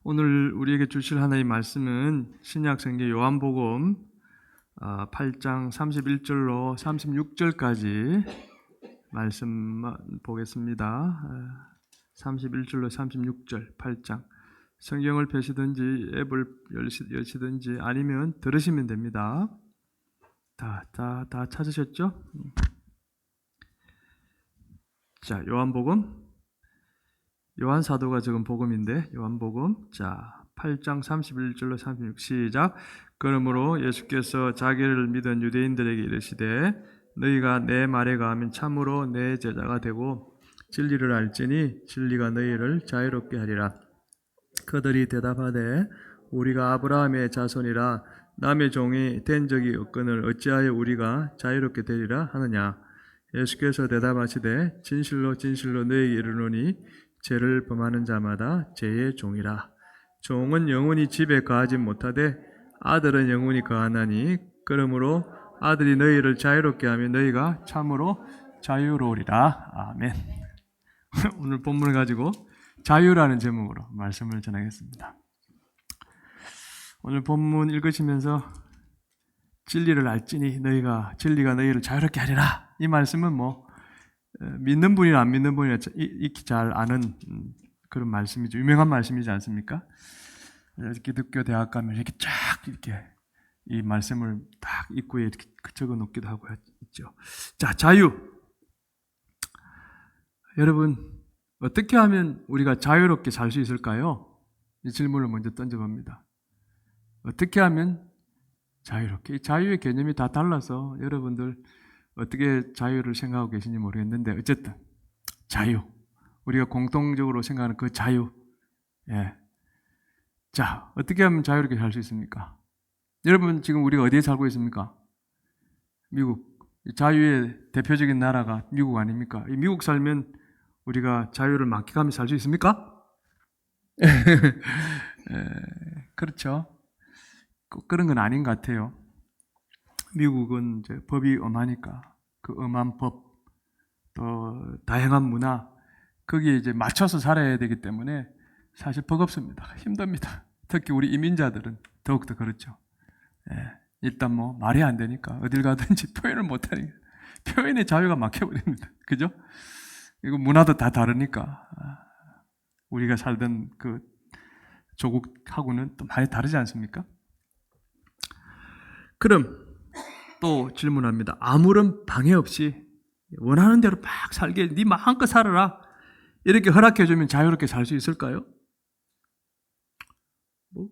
오늘 우리에게 주실 하나님의 말씀은 신약성경 요한복음 8장 31절로 36절까지 말씀 보겠습니다. 31절로 36절 8장. 성경을 펴시든지 앱을 여시든지 아니면 들으시면 됩니다. 다 찾으셨죠? 자, 요한 사도가 적은 복음인데 요한복음 8장 31절로 36 시작. 그러므로 예수께서 자기를 믿은 유대인들에게 이르시되 너희가 내 말에 가하면 참으로 내 제자가 되고 진리를 알지니 진리가 너희를 자유롭게 하리라. 그들이 대답하되 우리가 아브라함의 자손이라 남의 종이 된 적이 없거늘 어찌하여 우리가 자유롭게 되리라 하느냐. 예수께서 대답하시되 진실로 진실로 너희에게 이르노니 죄를 범하는 자마다 죄의 종이라. 종은 영원히 집에 거하지 못하되 아들은 영원히 거하나니 그러므로 아들이 너희를 자유롭게 하면 너희가 참으로 자유로우리라. 아멘. 오늘 본문을 가지고 자유라는 제목으로 말씀을 전하겠습니다. 오늘 본문 읽으시면서 진리를 알지니 진리가 너희를 자유롭게 하리라. 이 말씀은 믿는 분이나 안 믿는 분이나 익히 잘 아는 그런 말씀이죠. 유명한 말씀이지 않습니까? 기독교 대학 가면 이렇게 쫙 이렇게 이 말씀을 딱 입구에 이렇게 적어 놓기도 하고 있죠. 자, 자유. 여러분, 어떻게 하면 우리가 자유롭게 살 수 있을까요? 이 질문을 먼저 던져봅니다. 어떻게 하면 자유롭게? 자유의 개념이 다 달라서 여러분들 어떻게 자유를 생각하고 계신지 모르겠는데 어쨌든 자유, 우리가 공통적으로 생각하는 그 자유. 자, 어떻게 하면 자유롭게 살 수 있습니까? 여러분 지금 우리가 어디에 살고 있습니까? 미국. 자유의 대표적인 나라가 미국 아닙니까? 이 미국 살면 우리가 자유를 만끽하며 살 수 있습니까? 그렇죠. 꼭 그런 건 아닌 것 같아요. 미국은 이제 법이 엄하니까 그 엄한 법, 또 다양한 문화, 거기에 이제 맞춰서 살아야 되기 때문에 사실 버겁습니다. 힘듭니다. 특히 우리 이민자들은 더욱더 그렇죠. 일단 말이 안 되니까 어딜 가든지 표현을 못 하니까 표현의 자유가 막혀버립니다. 그죠? 이거 문화도 다 다르니까 우리가 살던 그 조국하고는 또 많이 다르지 않습니까? 그럼 또 질문합니다. 아무런 방해 없이 원하는 대로 막 살게, 네 마음껏 살아라, 이렇게 허락해주면 자유롭게 살 수 있을까요?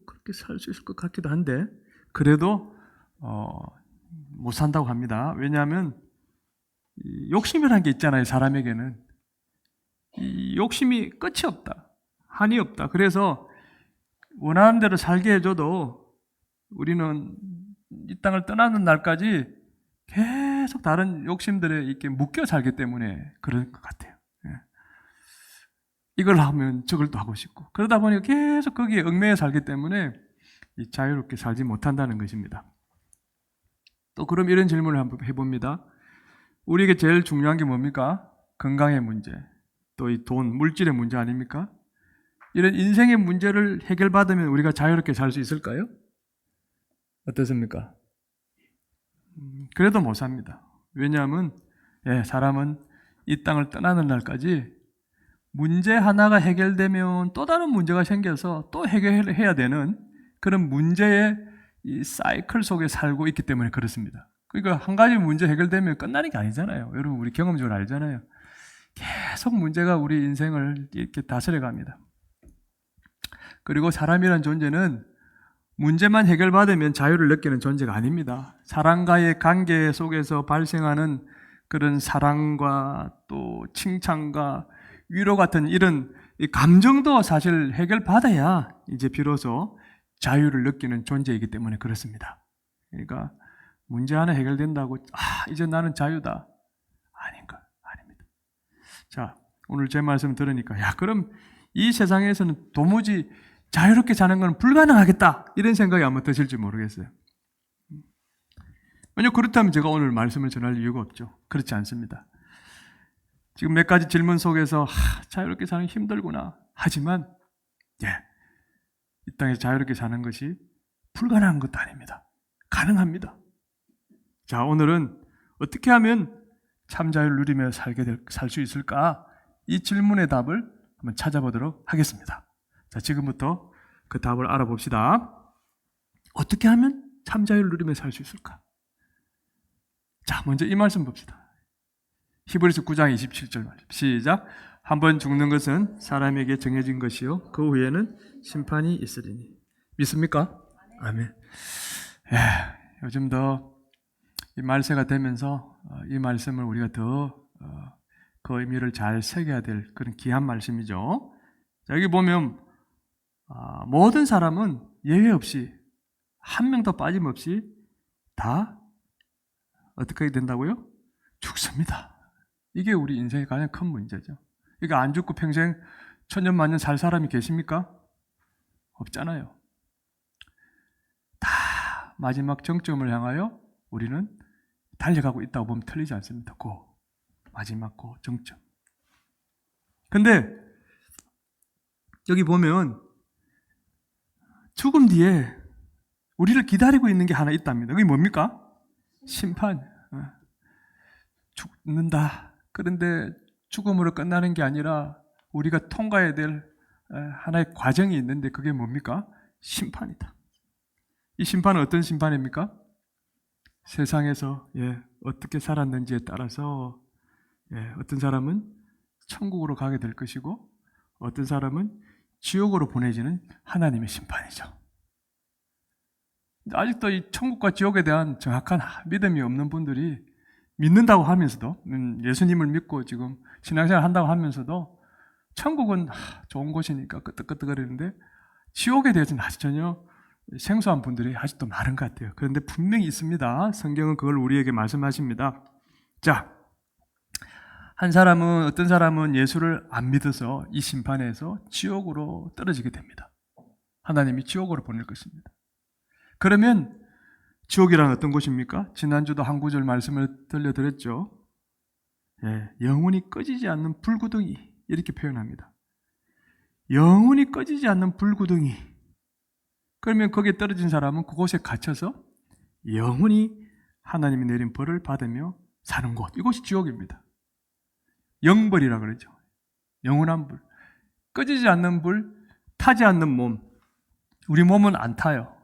그렇게 살 수 있을 것 같기도 한데 그래도 못 산다고 합니다. 왜냐하면 욕심이라는 게 있잖아요. 사람에게는 이 욕심이 끝이 없다, 한이 없다. 그래서 원하는 대로 살게 해줘도 우리는 이 땅을 떠나는 날까지 계속 다른 욕심들에 이렇게 묶여 살기 때문에 그럴 것 같아요. 이걸 하면 저걸 또 하고 싶고 그러다 보니까 계속 거기에 얽매여 살기 때문에 자유롭게 살지 못한다는 것입니다. 또 그럼 이런 질문을 한번 해봅니다. 우리에게 제일 중요한 게 뭡니까? 건강의 문제, 또 이 돈, 물질의 문제 아닙니까? 이런 인생의 문제를 해결받으면 우리가 자유롭게 살 수 있을까요? 어떻습니까? 그래도 못 삽니다. 왜냐하면 사람은 이 땅을 떠나는 날까지 문제 하나가 해결되면 또 다른 문제가 생겨서 또 해결해야 되는 그런 문제의 이 사이클 속에 살고 있기 때문에 그렇습니다. 그러니까 한 가지 문제 해결되면 끝나는 게 아니잖아요. 여러분 우리 경험적으로 알잖아요. 계속 문제가 우리 인생을 이렇게 다스려 갑니다. 그리고 사람이란 존재는 문제만 해결받으면 자유를 느끼는 존재가 아닙니다. 사람과의 관계 속에서 발생하는 그런 사랑과 또 칭찬과 위로 같은 이런 감정도 사실 해결받아야 이제 비로소 자유를 느끼는 존재이기 때문에 그렇습니다. 그러니까 문제 하나 해결된다고 이제 나는 자유다, 아닙니다. 자, 오늘 제 말씀 들으니까 그럼 이 세상에서는 도무지 자유롭게 사는 건 불가능하겠다, 이런 생각이 아마 드실지 모르겠어요. 만약 그렇다면 제가 오늘 말씀을 전할 이유가 없죠. 그렇지 않습니다. 지금 몇 가지 질문 속에서 자유롭게 사는 게 힘들구나 하지만 이 땅에서 자유롭게 사는 것이 불가능한 것도 아닙니다. 가능합니다. 자, 오늘은 어떻게 하면 참 자유를 누리며 살 수 있을까? 이 질문의 답을 한번 찾아보도록 하겠습니다. 자, 지금부터 그 답을 알아봅시다. 어떻게 하면 참 자유를 누리며 살 수 있을까? 자, 먼저 이 말씀 봅시다. 히브리서 9장 27절 말씀. 시작. 한번 죽는 것은 사람에게 정해진 것이요 그 후에는 심판이 있으리니. 믿습니까? 아멘. 요즘 더 이 말세가 되면서 이 말씀을 우리가 더 그 의미를 잘 새겨야 될 그런 귀한 말씀이죠. 자, 여기 보면 모든 사람은 예외 없이 한 명도 빠짐없이 다 어떻게 된다고요? 죽습니다. 이게 우리 인생의 가장 큰 문제죠. 그러니까 안 죽고 평생 천년만년 살 사람이 계십니까? 없잖아요. 다 마지막 정점을 향하여 우리는 달려가고 있다고 보면 틀리지 않습니다. 마지막 정점. 근데 여기 보면 죽음 뒤에 우리를 기다리고 있는 게 하나 있답니다. 그게 뭡니까? 심판. 죽는다. 그런데 죽음으로 끝나는 게 아니라 우리가 통과해야 될 하나의 과정이 있는데 그게 뭡니까? 심판이다. 이 심판은 어떤 심판입니까? 세상에서 어떻게 살았는지에 따라서 어떤 사람은 천국으로 가게 될 것이고 어떤 사람은 지옥으로 보내지는 하나님의 심판이죠. 아직도 이 천국과 지옥에 대한 정확한 믿음이 없는 분들이 믿는다고 하면서도 예수님을 믿고 지금 신앙생활 한다고 하면서도 천국은 좋은 곳이니까 끄떡끄떡거리는데 지옥에 대해서는 아직 전혀 생소한 분들이 아직도 많은 것 같아요. 그런데 분명히 있습니다. 성경은 그걸 우리에게 말씀하십니다. 자, 어떤 사람은 예수를 안 믿어서 이 심판에서 지옥으로 떨어지게 됩니다. 하나님이 지옥으로 보낼 것입니다. 그러면 지옥이란 어떤 곳입니까? 지난주도 한 구절 말씀을 들려드렸죠. 영원히 꺼지지 않는 불구덩이 이렇게 표현합니다. 영원히 꺼지지 않는 불구덩이. 그러면 거기에 떨어진 사람은 그곳에 갇혀서 영원히 하나님이 내린 벌을 받으며 사는 곳. 이곳이 지옥입니다. 영벌이라 그러죠. 영원한 불. 꺼지지 않는 불, 타지 않는 몸. 우리 몸은 안 타요.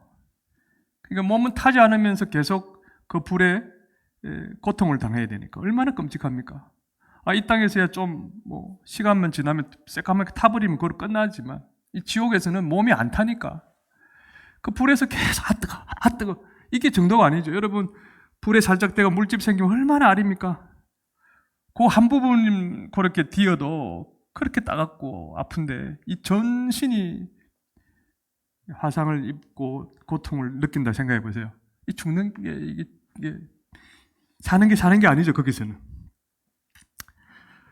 그러니까 몸은 타지 않으면서 계속 그 불에 고통을 당해야 되니까 얼마나 끔찍합니까? 이 땅에서야 좀 시간만 지나면 새까맣게 타버리면 그걸 끝나지만 이 지옥에서는 몸이 안 타니까 그 불에서 계속 뜨거. 이게 정도가 아니죠. 여러분 불에 살짝 대가 물집 생기면 얼마나 아립니까? 그 한 부분 그렇게 뒤어도 그렇게 따갑고 아픈데 이 전신이 화상을 입고 고통을 느낀다 생각해 보세요. 이 죽는 게 이게 사는 게 아니죠. 거기서는.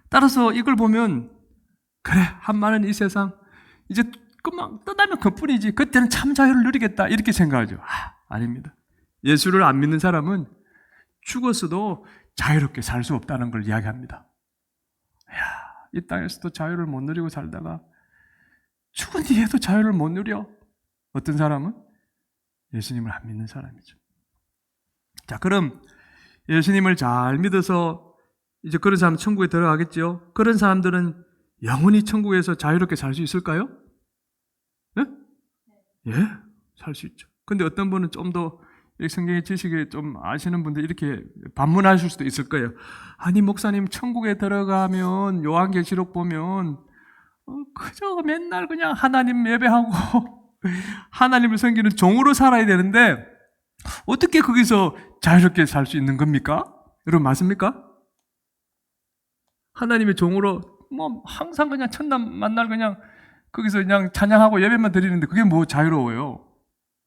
따라서 이걸 보면 그래 한마는 이 세상 이제 금방 떠나면 그뿐이지. 그때는 참 자유를 누리겠다 이렇게 생각하죠. 아닙니다. 예수를 안 믿는 사람은 죽었어도 자유롭게 살 수 없다는 걸 이야기합니다. 이 땅에서도 자유를 못 누리고 살다가 죽은 뒤에도 자유를 못 누려. 어떤 사람은 예수님을 안 믿는 사람이죠. 자, 그럼 예수님을 잘 믿어서 이제 그런 사람 천국에 들어가겠죠. 그런 사람들은 영원히 천국에서 자유롭게 살 수 있을까요? 살 수 있죠. 근데 어떤 분은 좀 더 성경의 지식을 좀 아시는 분들 이렇게 반문하실 수도 있을 거예요. 아니 목사님 천국에 들어가면 요한계시록 보면 그저 맨날 그냥 하나님 예배하고 하나님을 섬기는 종으로 살아야 되는데 어떻게 거기서 자유롭게 살 수 있는 겁니까? 여러분 맞습니까? 하나님의 종으로 항상 그냥 첫날 만날 그냥 거기서 그냥 찬양하고 예배만 드리는데 그게 뭐 자유로워요?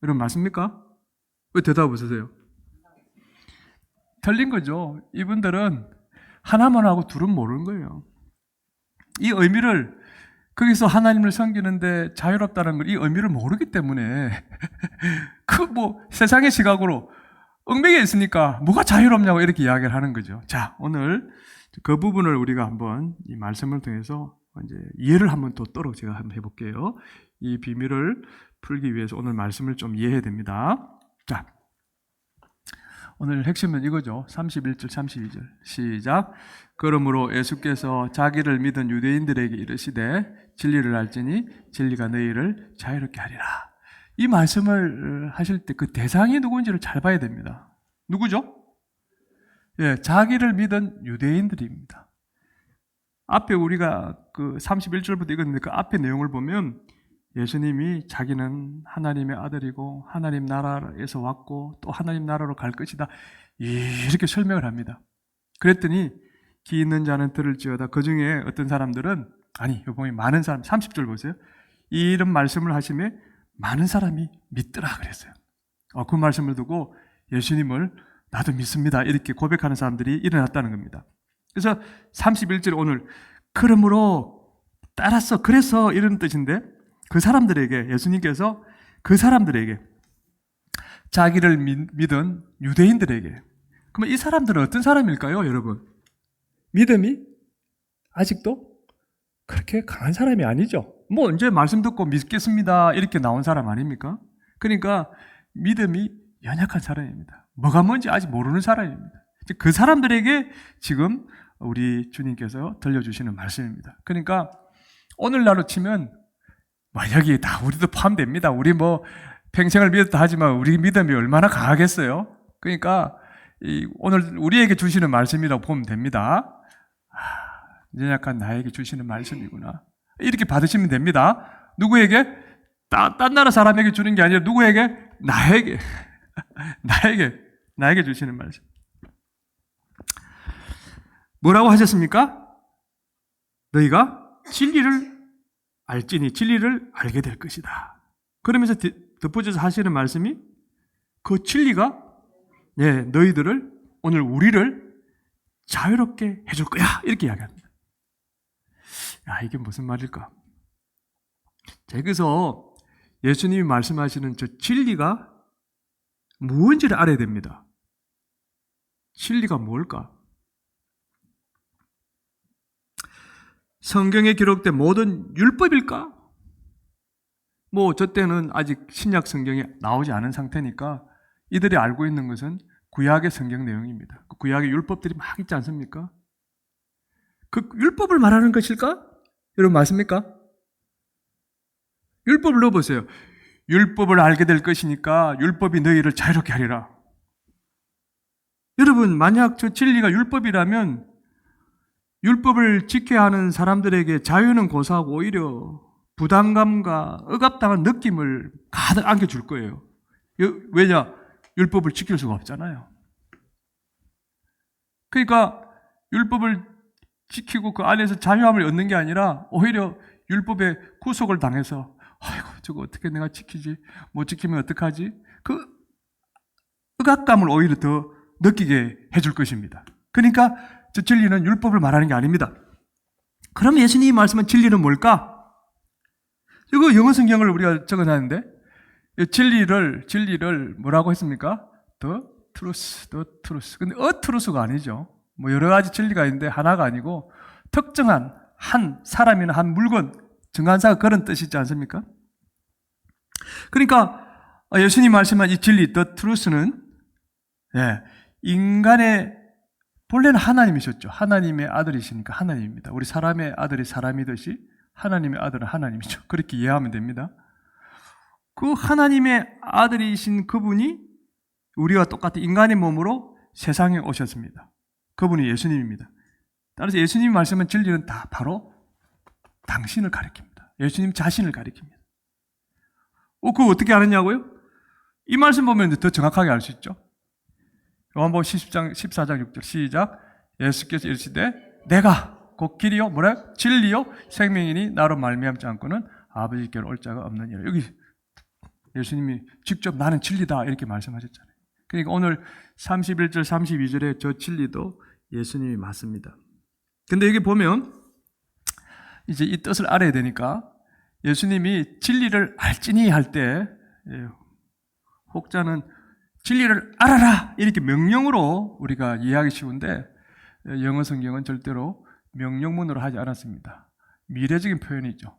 여러분 맞습니까? 왜 대답 없으세요? 틀린 거죠. 이분들은 하나만 하고 둘은 모르는 거예요. 이 의미를 거기서 하나님을 섬기는데 자유롭다는 걸 이 의미를 모르기 때문에 세상의 시각으로 얽매여 있으니까 뭐가 자유롭냐고 이렇게 이야기를 하는 거죠. 자, 오늘 그 부분을 우리가 한번 이 말씀을 통해서 이제 이해를 한번 돕도록 제가 한번 해볼게요. 이 비밀을 풀기 위해서 오늘 말씀을 좀 이해해야 됩니다. 자, 오늘 핵심은 이거죠. 31절 32절 시작. 그러므로 예수께서 자기를 믿은 유대인들에게 이르시되 진리를 알지니 진리가 너희를 자유롭게 하리라. 이 말씀을 하실 때 그 대상이 누구인지를 잘 봐야 됩니다. 누구죠? 예, 자기를 믿은 유대인들입니다. 앞에 우리가 그 31절부터 읽었는데 그 앞에 내용을 보면 예수님이 자기는 하나님의 아들이고 하나님 나라에서 왔고 또 하나님 나라로 갈 것이다. 이렇게 설명을 합니다. 그랬더니 귀 있는 자는 들을지어다. 그 중에 어떤 사람들은 아니, 여기 많은 사람 30절 보세요. 이런 말씀을 하시며 많은 사람이 믿더라 그랬어요. 그 말씀을 두고 예수님을 나도 믿습니다. 이렇게 고백하는 사람들이 일어났다는 겁니다. 그래서 31절 오늘 그러므로 따라서 그래서 이런 뜻인데 그 사람들에게 예수님께서 그 사람들에게 자기를 믿은 유대인들에게 그러면 이 사람들은 어떤 사람일까요, 여러분? 믿음이 아직도 그렇게 강한 사람이 아니죠. 뭐 언제 말씀 듣고 믿겠습니다 이렇게 나온 사람 아닙니까? 그러니까 믿음이 연약한 사람입니다. 뭐가 뭔지 아직 모르는 사람입니다. 그 사람들에게 지금 우리 주님께서 들려주시는 말씀입니다. 그러니까 오늘날로 치면 여기 다 우리도 포함됩니다. 우리 뭐 평생을 믿었다 하지만 우리 믿음이 얼마나 강하겠어요? 그러니까 오늘 우리에게 주시는 말씀이라고 보면 됩니다. 연약한 나에게 주시는 말씀이구나. 이렇게 받으시면 됩니다. 누구에게? 딴 나라 사람에게 주는 게 아니라 누구에게? 나에게. 나에게 주시는 말씀. 뭐라고 하셨습니까? 너희가 진리를 알지니 진리를 알게 될 것이다. 그러면서 덧붙여서 하시는 말씀이 그 진리가 너희들을 오늘 우리를 자유롭게 해줄 거야. 이렇게 이야기합니다. 이게 무슨 말일까? 자, 여기서 예수님이 말씀하시는 저 진리가 무엇인지를 알아야 됩니다. 진리가 뭘까? 성경에 기록된 모든 율법일까? 뭐 저 때는 아직 신약 성경이 나오지 않은 상태니까 이들이 알고 있는 것은 구약의 성경 내용입니다. 그 구약의 율법들이 막 있지 않습니까? 그 율법을 말하는 것일까? 여러분 맞습니까? 율법을 넣어보세요. 율법을 알게 될 것이니까 율법이 너희를 자유롭게 하리라. 여러분 만약 저 진리가 율법이라면 율법을 지켜야 하는 사람들에게 자유는 고사하고 오히려 부담감과 억압당한 느낌을 가득 안겨줄 거예요. 왜냐? 율법을 지킬 수가 없잖아요. 그러니까 율법을 지키고 그 안에서 자유함을 얻는 게 아니라 오히려 율법에 구속을 당해서 아이고 저거 어떻게 내가 지키지? 못 지키면 어떡하지? 그 억압감을 오히려 더 느끼게 해줄 것입니다. 그러니까 저 진리는 율법을 말하는 게 아닙니다. 그럼 예수님이 말씀한 진리는 뭘까? 이거 영어 성경을 우리가 적어놨는데 진리를 뭐라고 했습니까? The truth. 근데 a truth가 아니죠. 뭐 여러 가지 진리가 있는데 하나가 아니고 특정한 한 사람이나 한 물건, 정한사가 그런 뜻이지 않습니까? 그러니까 예수님 말씀한 이 진리, the truth는 인간의 본래는 하나님이셨죠. 하나님의 아들이시니까 하나님입니다. 우리 사람의 아들이 사람이듯이 하나님의 아들은 하나님이죠. 그렇게 이해하면 됩니다. 그 하나님의 아들이신 그분이 우리와 똑같은 인간의 몸으로 세상에 오셨습니다. 그분이 예수님입니다. 따라서 예수님이 말씀한 진리는 다 바로 당신을 가리킵니다. 예수님 자신을 가리킵니다. 그거 어떻게 아느냐고요? 이 말씀 보면 더 정확하게 알 수 있죠. 요한복음 14장 6절 시작. 예수께서 이르시되 내가 곧 길이요 뭐래? 진리요 생명이니 나로 말미암지 않고는 아버지께로 올 자가 없느니라. 여기 예수님이 직접 나는 진리다 이렇게 말씀하셨잖아요. 그러니까 오늘 31절 32절의 저 진리도 예수님이 맞습니다. 근데 여기 보면 이제 이 뜻을 알아야 되니까 예수님이 진리를 알지니 할 때 혹자는 진리를 알아라 이렇게 명령으로 우리가 이해하기 쉬운데 영어 성경은 절대로 명령문으로 하지 않았습니다. 미래적인 표현이죠.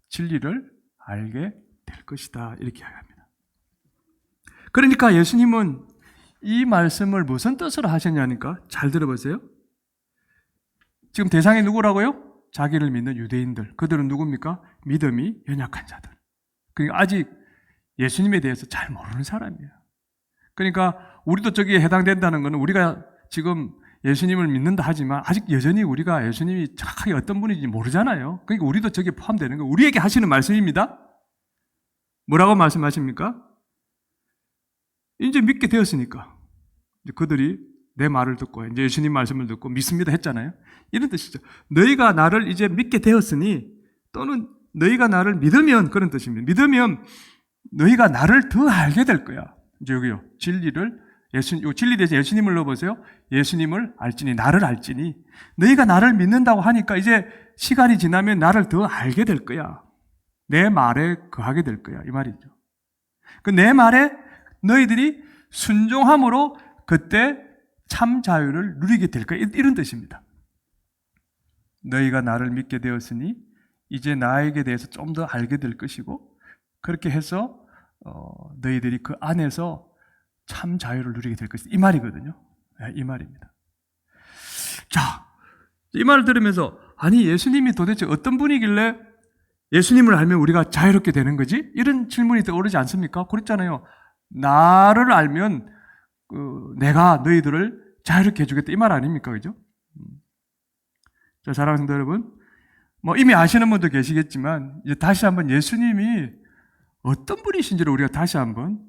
진리를 알게 될 것이다. 이렇게 이야기합니다. 그러니까 예수님은 이 말씀을 무슨 뜻으로 하셨냐니까 잘 들어보세요. 지금 대상이 누구라고요? 자기를 믿는 유대인들. 그들은 누굽니까? 믿음이 연약한 자들. 그러니까 아직 예수님에 대해서 잘 모르는 사람이에요. 그러니까 우리도 저기에 해당된다는 것은 우리가 지금 예수님을 믿는다 하지만 아직 여전히 우리가 예수님이 정확하게 어떤 분인지 모르잖아요. 그러니까 우리도 저기에 포함되는 거예요. 우리에게 하시는 말씀입니다. 뭐라고 말씀하십니까? 이제 믿게 되었으니까 이제 그들이 내 말을 듣고 이제 예수님 말씀을 듣고 믿습니다 했잖아요. 이런 뜻이죠. 너희가 나를 이제 믿게 되었으니 또는 너희가 나를 믿으면 그런 뜻입니다. 믿으면 너희가 나를 더 알게 될 거야. 이제 여기요. 진리 대신 예수님을 넣어보세요. 예수님을 알지니, 나를 알지니. 너희가 나를 믿는다고 하니까 이제 시간이 지나면 나를 더 알게 될 거야. 내 말에 거하게 될 거야. 이 말이죠. 그 내 말에 너희들이 순종함으로 그때 참 자유를 누리게 될 거야. 이런 뜻입니다. 너희가 나를 믿게 되었으니 이제 나에게 대해서 좀 더 알게 될 것이고 그렇게 해서 너희들이 그 안에서 참 자유를 누리게 될 것이다. 이 말이거든요. 네, 이 말입니다. 자, 이 말을 들으면서 아니 예수님이 도대체 어떤 분이길래 예수님을 알면 우리가 자유롭게 되는 거지? 이런 질문이 떠오르지 않습니까? 그랬잖아요. 나를 알면 내가 너희들을 자유롭게 해주겠다. 이 말 아닙니까? 그죠? 자, 사랑하는 성도 여러분, 이미 아시는 분도 계시겠지만 이제 다시 한번 예수님이 어떤 분이신지를 우리가 다시 한번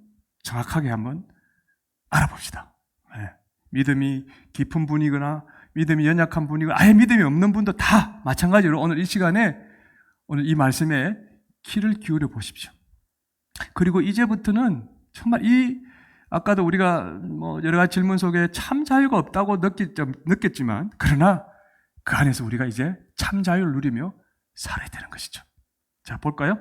정확하게 한번 알아봅시다. 네. 믿음이 깊은 분이거나 믿음이 연약한 분이거나 아예 믿음이 없는 분도 다 마찬가지로 오늘 이 시간에 오늘 이 말씀에 귀를 기울여 보십시오. 그리고 이제부터는 정말 아까도 우리가 여러 가지 질문 속에 참 자유가 없다고 느꼈지만 그러나 그 안에서 우리가 이제 참 자유를 누리며 살아야 되는 것이죠. 자, 볼까요?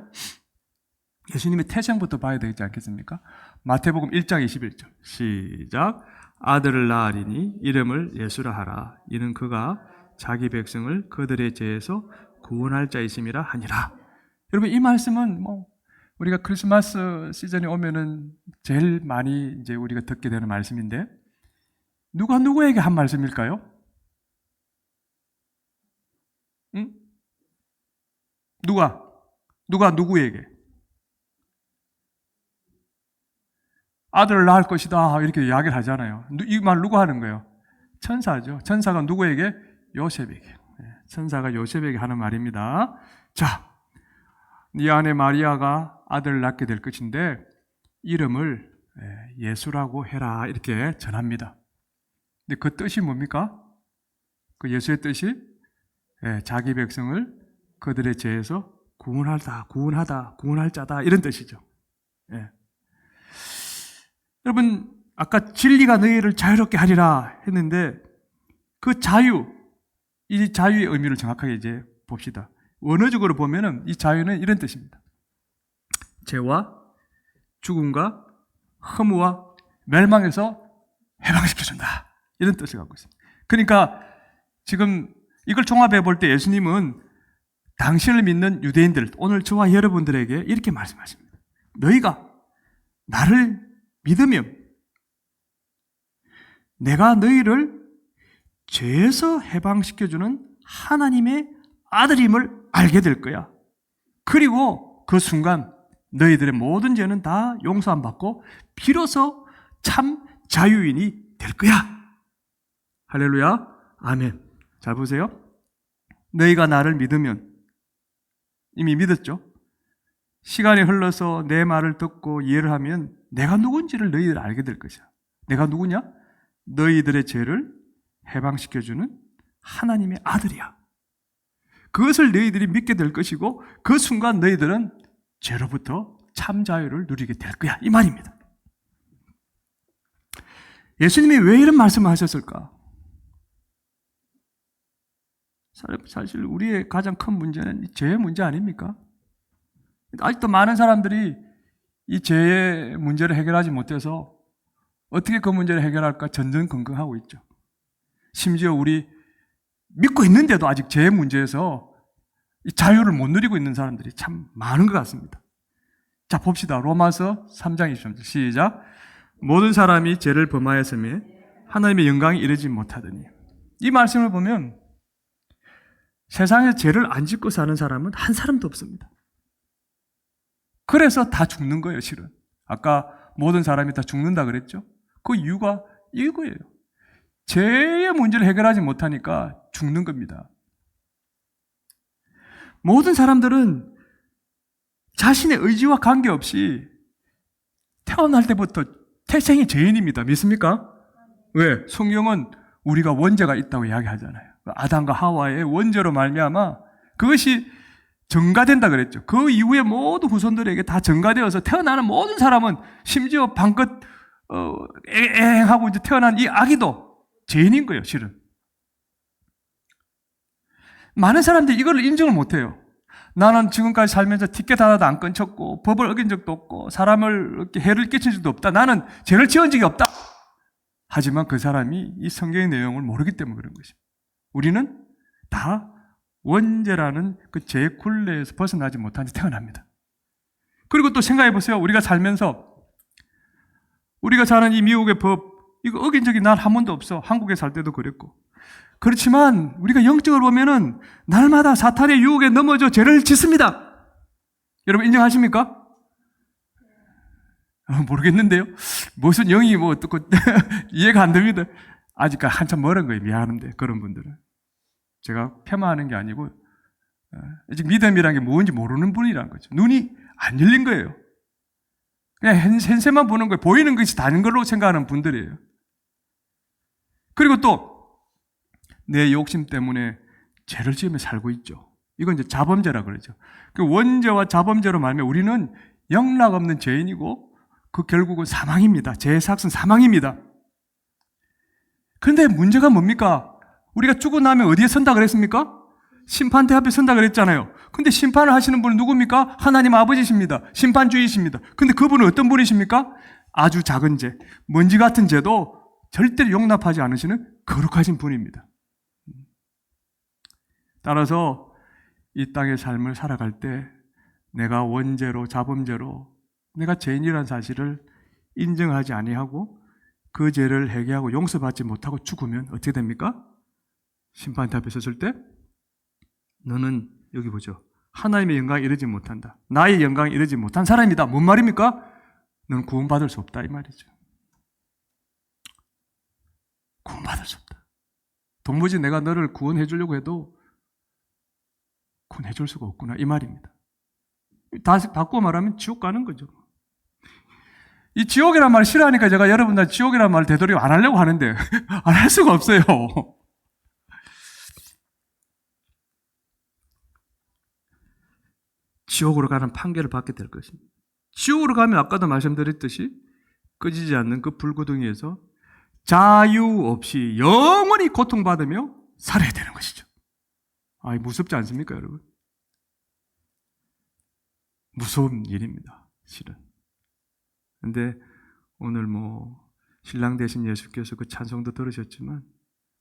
예수님의 태생부터 봐야 되지 않겠습니까? 마태복음 1장 21절 시작. 아들을 낳으리니 이름을 예수라 하라. 이는 그가 자기 백성을 그들의 죄에서 구원할 자이심이라 하니라. 여러분 이 말씀은 우리가 크리스마스 시즌이 오면은 제일 많이 이제 우리가 듣게 되는 말씀인데 누가 누구에게 한 말씀일까요? 응? 누가 누구에게? 아들을 낳을 것이다 이렇게 이야기를 하잖아요. 이 말 누가 하는 거예요? 천사죠. 천사가 누구에게? 요셉에게. 천사가 요셉에게 하는 말입니다. 자, 네 아내 마리아가 아들을 낳게 될 것인데 이름을 예수라고 해라 이렇게 전합니다. 근데 그 뜻이 뭡니까? 그 예수의 뜻이 자기 백성을 그들의 죄에서 구원할 자다 이런 뜻이죠. 여러분 아까 진리가 너희를 자유롭게 하리라 했는데 그 이 자유의 의미를 정확하게 이제 봅시다. 원어적으로 보면은 이 자유는 이런 뜻입니다. 죄와 죽음과 허무와 멸망에서 해방시켜준다. 이런 뜻을 갖고 있습니다. 그러니까 지금 이걸 종합해 볼 때 예수님은 당신을 믿는 유대인들, 오늘 저와 여러분들에게 이렇게 말씀하십니다. 너희가 나를 믿으면 내가 너희를 죄에서 해방시켜주는 하나님의 아들임을 알게 될 거야. 그리고 그 순간 너희들의 모든 죄는 다 용서함 받고 비로소 참 자유인이 될 거야. 할렐루야. 아멘. 잘 보세요. 너희가 나를 믿으면 이미 믿었죠. 시간이 흘러서 내 말을 듣고 이해를 하면 내가 누군지를 너희들 알게 될 것이야. 내가 누구냐? 너희들의 죄를 해방시켜주는 하나님의 아들이야. 그것을 너희들이 믿게 될 것이고 그 순간 너희들은 죄로부터 참 자유를 누리게 될 거야. 이 말입니다. 예수님이 왜 이런 말씀을 하셨을까? 사실 우리의 가장 큰 문제는 죄의 문제 아닙니까? 아직도 많은 사람들이 이 죄의 문제를 해결하지 못해서 어떻게 그 문제를 해결할까 전전긍긍하고 있죠. 심지어 우리 믿고 있는데도 아직 죄의 문제에서 이 자유를 못 누리고 있는 사람들이 참 많은 것 같습니다. 자, 봅시다. 로마서 3장 23절 시작. 모든 사람이 죄를 범하였으며 하나님의 영광에 이르지 못하더니. 이 말씀을 보면 세상에 죄를 안 짓고 사는 사람은 한 사람도 없습니다. 그래서 다 죽는 거예요, 실은. 아까 모든 사람이 다 죽는다 그랬죠? 그 이유가 이거예요. 죄의 문제를 해결하지 못하니까 죽는 겁니다. 모든 사람들은 자신의 의지와 관계없이 태어날 때부터 태생이 죄인입니다. 믿습니까? 왜? 성경은 우리가 원죄가 있다고 이야기하잖아요. 아담과 하와의 원죄로 말미암아 그것이 전가된다 그랬죠. 그 이후에 모든 후손들에게 다 전가되어서 태어나는 모든 사람은 심지어 방긋 하고 이제 태어난 이 아기도 죄인인 거예요, 실은. 많은 사람들이 이걸 인정을 못해요. 나는 지금까지 살면서 티켓 하나도 안 끊쳤고 법을 어긴 적도 없고 사람을 이렇게 해를 끼친 적도 없다. 나는 죄를 지은 적이 없다. 하지만 그 사람이 이 성경의 내용을 모르기 때문에 그런 것입니다. 우리는 다 원죄라는 그 죄의 굴레에서 벗어나지 못한 채 태어납니다. 그리고 또 생각해 보세요. 우리가 살면서 우리가 사는 이 미국의 법, 이거 어긴 적이 난 한 번도 없어. 한국에 살 때도 그랬고. 그렇지만 우리가 영적으로 보면은 날마다 사탄의 유혹에 넘어져 죄를 짓습니다. 여러분 인정하십니까? 모르겠는데요. 무슨 영이 뭐 어떻고 이해가 안 됩니다. 아직까지 한참 멀은 거예요. 미안한데 그런 분들은. 제가 폄하하는 게 아니고 아직 믿음이라는 게 뭔지 모르는 분이라는 거죠. 눈이 안 열린 거예요. 그냥 현세만 보는 거예요. 보이는 것이 다른 걸로 생각하는 분들이에요. 그리고 또 내 욕심 때문에 죄를 지으며 살고 있죠. 이건 이제 자범죄라 그러죠. 그 원죄와 자범죄로 말하면 우리는 영락 없는 죄인이고 그 결국은 사망입니다. 죄의 삭은 사망입니다. 그런데 문제가 뭡니까? 우리가 죽고 나면 어디에 선다 그랬습니까? 심판대 앞에 선다 그랬잖아요. 근데 심판을 하시는 분은 누굽니까? 하나님 아버지십니다. 심판주의십니다. 근데 그분은 어떤 분이십니까? 아주 작은 죄, 먼지 같은 죄도 절대로 용납하지 않으시는 거룩하신 분입니다. 따라서 이 땅의 삶을 살아갈 때 내가 원죄로 자범죄로 내가 죄인이라는 사실을 인정하지 아니하고 그 죄를 회개하고 용서받지 못하고 죽으면 어떻게 됩니까? 심판대 앞에 섰을 때 너는 여기 보죠. 하나님의 영광에 이르지 못한다. 나의 영광에 이르지 못한 사람이다. 뭔 말입니까? 너는 구원받을 수 없다 이 말이죠. 구원받을 수 없다. 도무지 내가 너를 구원해 주려고 해도 구원해 줄 수가 없구나 이 말입니다. 다시 바꾸어 말하면 지옥 가는 거죠. 이 지옥이란 말 싫어하니까 제가 여러분들 지옥이란 말 되도록 안 하려고 하는데 안 할 수가 없어요. 지옥으로 가는 판결을 받게 될 것입니다. 지옥으로 가면 아까도 말씀드렸듯이 꺼지지 않는 그 불구덩이에서 자유 없이 영원히 고통받으며 살아야 되는 것이죠. 무섭지 않습니까, 여러분? 무서운 일입니다, 실은. 근데 오늘 신랑 되신 예수께서 그 찬송도 들으셨지만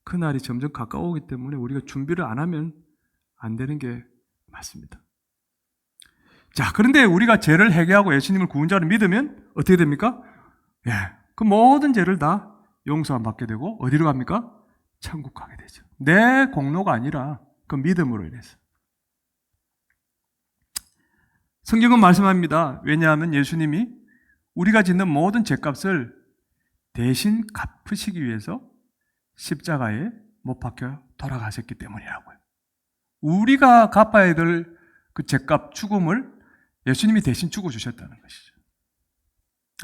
그날이 점점 가까워오기 때문에 우리가 준비를 안 하면 안 되는 게 맞습니다. 자, 그런데 우리가 죄를 회개하고 예수님을 구원자로 믿으면 어떻게 됩니까? 그 모든 죄를 다 용서만 받게 되고 어디로 갑니까? 천국 가게 되죠. 내 공로가 아니라 그 믿음으로 인해서. 성경은 말씀합니다. 왜냐하면 예수님이 우리가 짓는 모든 죄값을 대신 갚으시기 위해서 십자가에 못 박혀 돌아가셨기 때문이라고요. 우리가 갚아야 될 그 죄값 죽음을 예수님이 대신 죽어주셨다는 것이죠.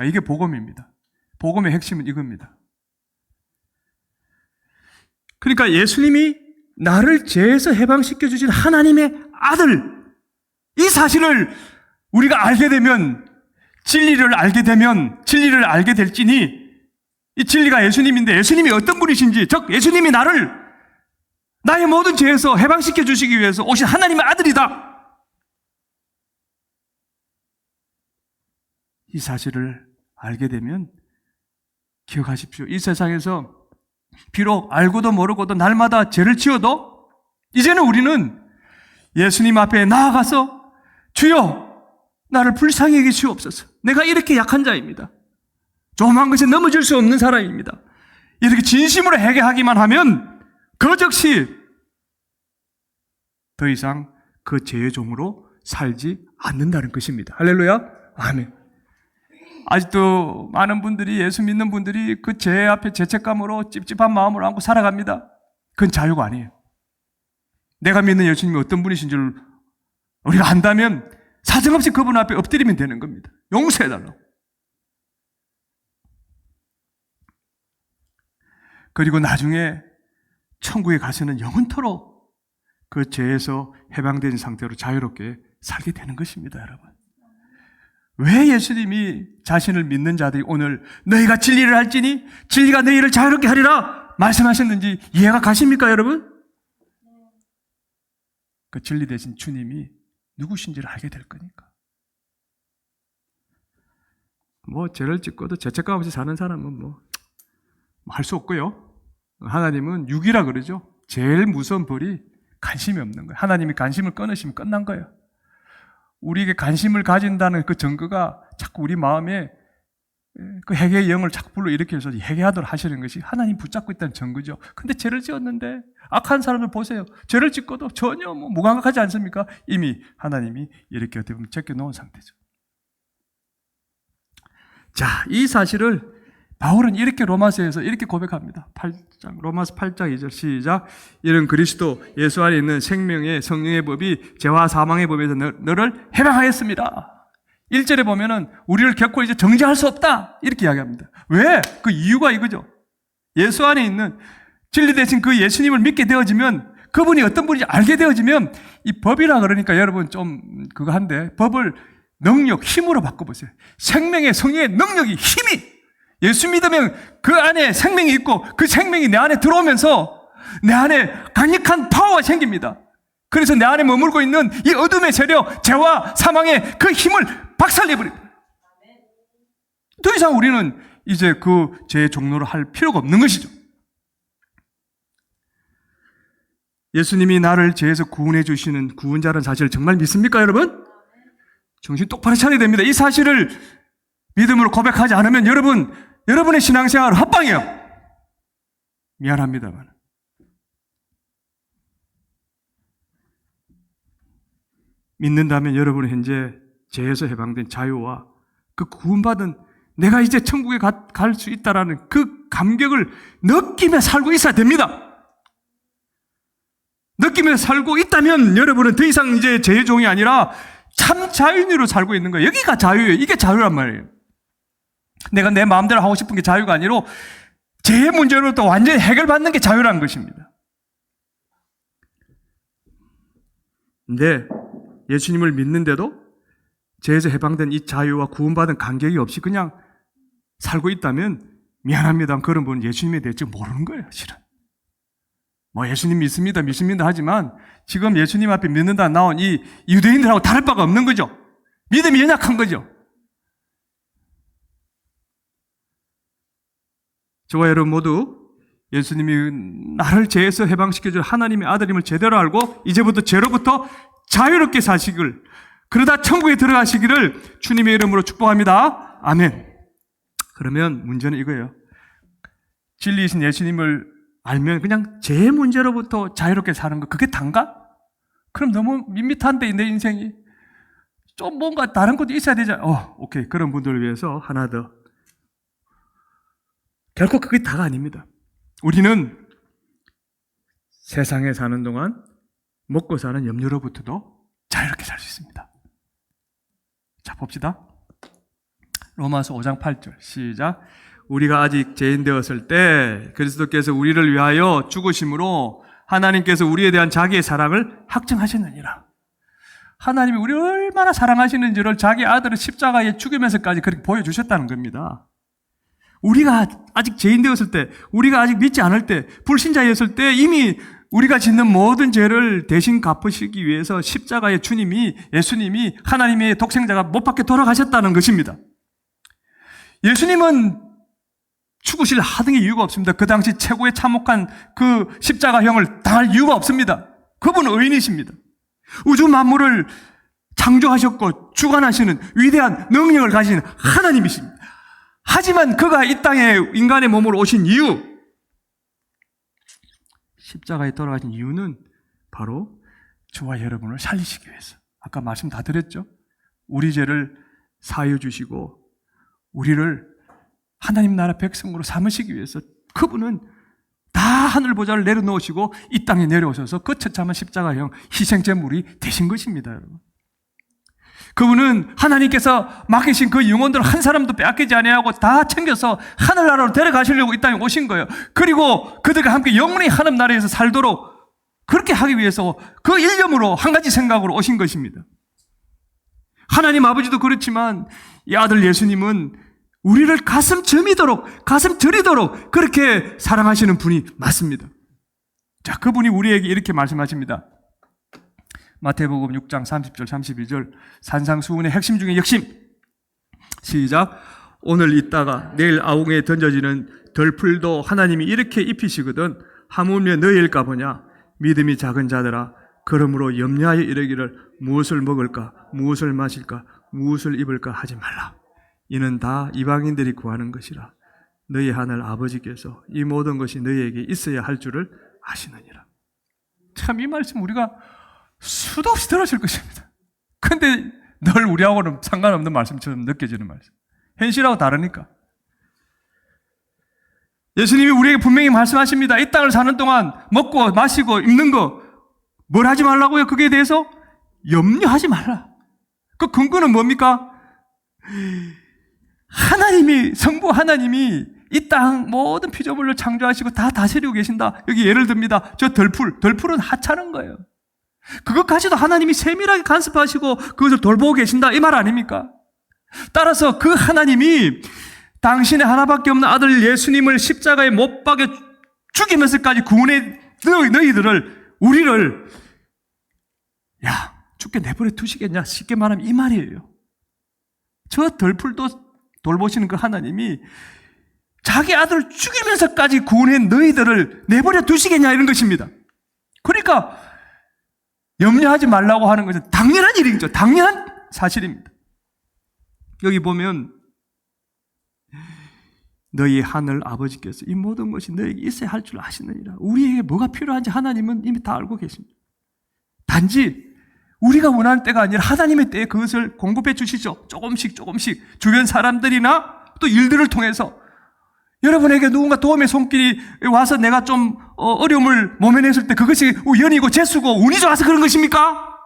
이게 복음입니다. 복음의 핵심은 이겁니다. 그러니까 예수님이 나를 죄에서 해방시켜 주신 하나님의 아들, 이 사실을 우리가 알게 되면, 진리를 알게 되면, 진리를 알게 될지니, 이 진리가 예수님인데 예수님이 어떤 분이신지, 즉 예수님이 나의 모든 죄에서 해방시켜 주시기 위해서 오신 하나님의 아들이다. 이 사실을 알게 되면 기억하십시오. 이 세상에서 비록 알고도 모르고도 날마다 죄를 지어도 이제는 우리는 예수님 앞에 나아가서 주여 나를 불쌍히 여기시옵소서. 내가 이렇게 약한 자입니다. 조그만 것에 넘어질 수 없는 사람입니다. 이렇게 진심으로 회개하기만 하면 그 즉시 더 이상 그 죄의 종으로 살지 않는다는 것입니다. 할렐루야. 아멘. 아직도 많은 분들이, 예수 믿는 분들이 그 죄 앞에 죄책감으로 찝찝한 마음을 안고 살아갑니다. 그건 자유가 아니에요. 내가 믿는 예수님이 어떤 분이신 줄 우리가 안다면 사정없이 그분 앞에 엎드리면 되는 겁니다. 용서해달라고. 그리고 나중에 천국에 가서는 영원토록 그 죄에서 해방된 상태로 자유롭게 살게 되는 것입니다, 여러분. 왜 예수님이 자신을 믿는 자들이 오늘 너희가 진리를 알지니 진리가 너희를 자유롭게 하리라 말씀하셨는지 이해가 가십니까, 여러분? 그 진리 대신 주님이 누구신지를 알게 될 거니까. 죄를 짓고도 죄책감 없이 사는 사람은 할 수 없고요. 하나님은 육이라 그러죠. 제일 무서운 벌이 관심이 없는 거예요. 하나님이 관심을 끊으시면 끝난 거예요. 우리에게 관심을 가진다는 그 증거가 자꾸 우리 마음에 그 회개의 영을 자꾸 불러일으켜서 회개하도록 하시는 것이 하나님 붙잡고 있다는 증거죠. 근데 죄를 지었는데 악한 사람을 보세요. 죄를 짓고도 전혀 무감각하지 않습니까? 이미 하나님이 이렇게 어떻게 보면 제껴놓은 상태죠. 자, 이 사실을 바울은 이렇게 로마서에서 이렇게 고백합니다. 로마서 8장 2절 시작. 이런 그리스도 예수 안에 있는 생명의 성령의 법이 죄와 사망의 법에서 너를 해방하였습니다. 1절에 보면은 우리를 결코 이제 정죄할 수 없다 이렇게 이야기합니다. 왜? 그 이유가 이거죠. 예수 안에 있는 진리 대신 그 예수님을 믿게 되어지면 그분이 어떤 분인지 알게 되어지면 이 법이라 그러니까 여러분 좀 그거 한데 법을 능력, 힘으로 바꿔보세요. 생명의 성령의 능력이 힘이 예수 믿으면 그 안에 생명이 있고 그 생명이 내 안에 들어오면서 내 안에 강력한 파워가 생깁니다. 그래서 내 안에 머물고 있는 이 어둠의 세력, 죄와 사망의 그 힘을 박살내버립니다. 더 이상 우리는 이제 그 죄의 종로를 할 필요가 없는 것이죠. 예수님이 나를 죄에서 구원해 주시는 구원자라는 사실을 정말 믿습니까, 여러분? 정신 똑바로 차려야 됩니다. 이 사실을 믿음으로 고백하지 않으면 여러분의 신앙생활은 헛방이에요. 미안합니다만. 믿는다면 여러분은 현재 죄에서 해방된 자유와 그 구원받은 내가 이제 천국에 갈 수 있다라는 그 감격을 느끼며 살고 있어야 됩니다. 느끼며 살고 있다면 여러분은 더 이상 이제 죄의 종이 아니라 참 자유인으로 살고 있는 거예요. 여기가 자유예요. 이게 자유란 말이에요. 내가 내 마음대로 하고 싶은 게 자유가 아니라 죄의 문제로부터 완전히 해결받는 게 자유라는 것입니다. 근데 예수님을 믿는데도 죄에서 해방된 이 자유와 구원받은 감격이 없이 그냥 살고 있다면 미안합니다. 그런 분은 예수님에 대해 지금 모르는 거예요, 실은. 예수님 믿습니다 하지만 지금 예수님 앞에 믿는다 나온 이 유대인들하고 다를 바가 없는 거죠. 믿음이 연약한 거죠. 저와 여러분 모두 예수님이 나를 죄에서 해방시켜줄 하나님의 아들임을 제대로 알고 이제부터 죄로부터 자유롭게 사시길, 그러다 천국에 들어가시기를 주님의 이름으로 축복합니다. 아멘. 그러면 문제는 이거예요. 진리이신 예수님을 알면 그냥 죄 문제로부터 자유롭게 사는 거 그게 단가? 그럼 너무 밋밋한데 내 인생이 좀 뭔가 다른 것도 있어야 되잖아. 오케이. 그런 분들을 위해서 하나 더. 결코 그게 다가 아닙니다. 우리는 세상에 사는 동안 먹고 사는 염려로부터도 자유롭게 살 수 있습니다. 자, 봅시다. 로마서 5장 8절 시작. 우리가 아직 죄인 되었을 때 그리스도께서 우리를 위하여 죽으심으로 하나님께서 우리에 대한 자기의 사랑을 확증하셨느니라. 하나님이 우리를 얼마나 사랑하시는지를 자기 아들을 십자가에 죽이면서까지 그렇게 보여주셨다는 겁니다. 우리가 아직 죄인 되었을 때, 우리가 아직 믿지 않을 때, 불신자였을 때 이미 우리가 짓는 모든 죄를 대신 갚으시기 위해서 십자가에 예수님이 하나님의 독생자가 못 박혀 돌아가셨다는 것입니다. 예수님은 죽으실 하등의 이유가 없습니다. 그 당시 최고의 참혹한 그 십자가형을 당할 이유가 없습니다. 그분은 의인이십니다. 우주 만물을 창조하셨고 주관하시는 위대한 능력을 가진 하나님이십니다. 하지만 그가 이 땅에 인간의 몸으로 오신 이유, 십자가에 돌아가신 이유는 바로 저와 여러분을 살리시기 위해서. 아까 말씀 다 드렸죠? 우리 죄를 사하여 주시고 우리를 하나님 나라 백성으로 삼으시기 위해서 그분은 다 하늘 보좌를 내려놓으시고 이 땅에 내려오셔서 그 처참한 십자가형 희생제물이 되신 것입니다, 여러분. 그분은 하나님께서 맡기신 그 영혼들 한 사람도 빼앗기지 아니하고 다 챙겨서 하늘나라로 데려가시려고 이 땅에 오신 거예요. 그리고 그들과 함께 영원히 하늘 나라에서 살도록 그렇게 하기 위해서 그 일념으로 한 가지 생각으로 오신 것입니다. 하나님 아버지도 그렇지만 이 아들 예수님은 우리를 가슴 저미도록, 가슴 저리도록 그렇게 사랑하시는 분이 맞습니다. 자, 그분이 우리에게 이렇게 말씀하십니다. 마태복음 6장 30절 31절 산상수훈의 핵심 중에 핵심. 시작. 오늘 있다가 내일 아웅에 던져지는 덜풀도 하나님이 이렇게 입히시거든 하물며 너희일까 보냐. 믿음이 작은 자들아, 그러므로 염려하여 이르기를 무엇을 먹을까, 무엇을 마실까, 무엇을 입을까 하지 말라. 이는 다 이방인들이 구하는 것이라. 너희 하늘 아버지께서 이 모든 것이 너희에게 있어야 할 줄을 아시느니라. 참 이 말씀 우리가 수도 없이 들었을 것입니다. 근데 늘 우리하고는 상관없는 말씀처럼 느껴지는 말씀. 현실하고 다르니까. 예수님이 우리에게 분명히 말씀하십니다. 이 땅을 사는 동안 먹고 마시고 입는 거 뭘 하지 말라고요? 거기에 대해서 염려하지 말라. 그 근거는 뭡니까? 하나님이, 성부 하나님이 이 땅 모든 피조물을 창조하시고 다 다스리고 계신다. 여기 예를 듭니다. 저 덜풀은 하찮은 거예요. 그것까지도 하나님이 세밀하게 간섭하시고 그것을 돌보고 계신다. 이 말 아닙니까? 따라서 그 하나님이 당신의 하나밖에 없는 아들 예수님을 십자가에 못 박여 죽이면서까지 구원해 너희들을, 우리를 야, 죽게 내버려 두시겠냐? 쉽게 말하면 이 말이에요. 저 덜풀도 돌보시는 그 하나님이 자기 아들을 죽이면서까지 구원해 너희들을 내버려 두시겠냐? 이런 것입니다. 그러니까 염려하지 말라고 하는 것은 당연한 일이죠. 당연한 사실입니다. 여기 보면 너희 하늘 아버지께서 이 모든 것이 너에게 있어야 할 줄 아시느니라. 우리에게 뭐가 필요한지 하나님은 이미 다 알고 계십니다. 단지 우리가 원하는 때가 아니라 하나님의 때에 그것을 공급해 주시죠. 조금씩 주변 사람들이나 또 일들을 통해서 여러분에게 누군가 도움의 손길이 와서 내가 좀 어려움을 모면했을 때 그것이 우연이고 재수고 운이 좋아서 그런 것입니까?